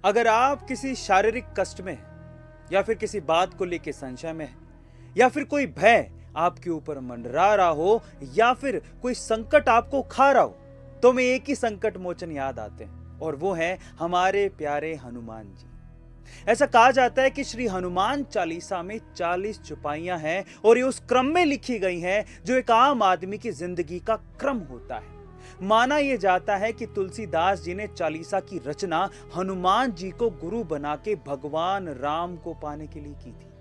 अगर आप किसी शारीरिक कष्ट में हैं, या फिर किसी बात को लेकर संशय में हैं, या फिर कोई भय आपके ऊपर मंडरा रहा हो, या फिर कोई संकट आपको खा रहा हो, तो हमें एक ही संकट मोचन याद आते हैं, और वो है हमारे प्यारे हनुमान जी। ऐसा कहा जाता है कि श्री हनुमान चालीसा में 40 चौपाइयां हैं और ये उस क्रम में लिखी गई हैं जो एक आम आदमी की जिंदगी का क्रम होता है। माना यह जाता है कि तुलसीदास जी ने चालीसा की रचना हनुमान जी को गुरु बना के भगवान राम को पाने के लिए की थी।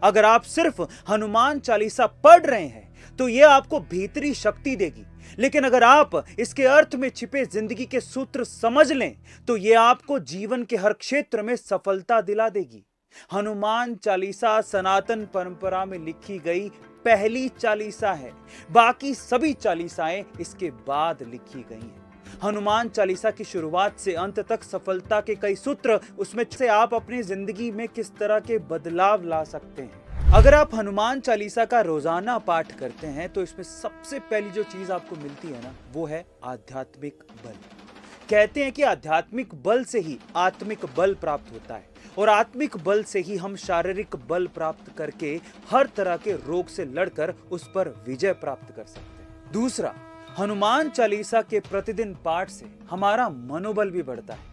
अगर आप सिर्फ हनुमान चालीसा पढ़ रहे हैं तो यह आपको भीतरी शक्ति देगी, लेकिन अगर आप इसके अर्थ में छिपे जिंदगी के सूत्र समझ लें तो यह आपको जीवन के हर क्षेत्र में सफलता दिला देगी। हनुमान चालीसा सनातन परंपरा में लिखी गई पहली चालीसा है, बाकी सभी चालीसाएं इसके बाद लिखी गई हैं। हनुमान चालीसा की शुरुआत से अंत तक सफलता के कई सूत्र, उसमें से आप अपनी जिंदगी में किस तरह के बदलाव ला सकते हैं। अगर आप हनुमान चालीसा का रोजाना पाठ करते हैं तो इसमें सबसे पहली जो चीज आपको मिलती है ना, वो है आध्यात्मिक बल। कहते हैं कि आध्यात्मिक बल से ही आत्मिक बल प्राप्त होता है, और आत्मिक बल से ही हम शारीरिक बल प्राप्त करके हर तरह के रोग से लड़कर उस पर विजय प्राप्त कर सकते हैं। दूसरा, हनुमान चालीसा के प्रतिदिन पाठ से हमारा मनोबल भी बढ़ता है।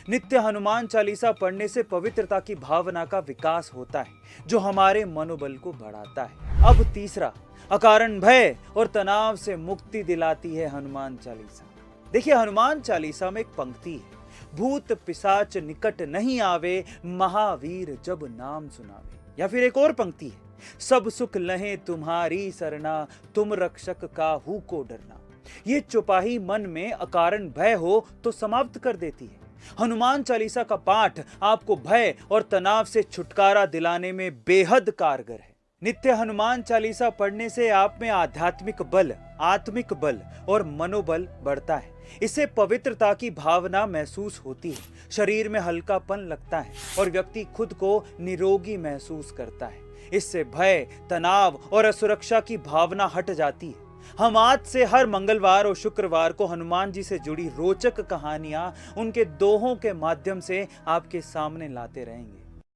नित्य हनुमान चालीसा पढ़ने से पवित्रता की भावना का विकास होता है, जो हमारे मनोबल को बढ़ाता है। अब तीसरा, अकारण भय और तनाव से मुक्ति दिलाती है हनुमान चालीसा। देखिए, हनुमान चालीसा में एक पंक्ति है, भूत पिशाच निकट नहीं आवे, महावीर जब नाम सुनावे। या फिर एक और पंक्ति है, सब सुख लहे तुम्हारी सरना, तुम रक्षक काहू को डरना। ये चौपाई मन में अकारण भय हो तो समाप्त कर देती है। हनुमान चालीसा का पाठ आपको भय और तनाव से छुटकारा दिलाने में बेहद कारगर है। नित्य हनुमान चालीसा पढ़ने से आप में आध्यात्मिक बल, आत्मिक बल और मनोबल बढ़ता है। इससे पवित्रता की भावना महसूस होती है, शरीर में हल्कापन लगता है और व्यक्ति खुद को निरोगी महसूस करता है। इससे भय, तनाव और असुरक्षा की भावना हट जाती है। हम आज से हर मंगलवार और शुक्रवार को हनुमान जी से जुड़ी रोचक कहानियां उनके दोहों के माध्यम से आपके सामने लाते रहेंगे।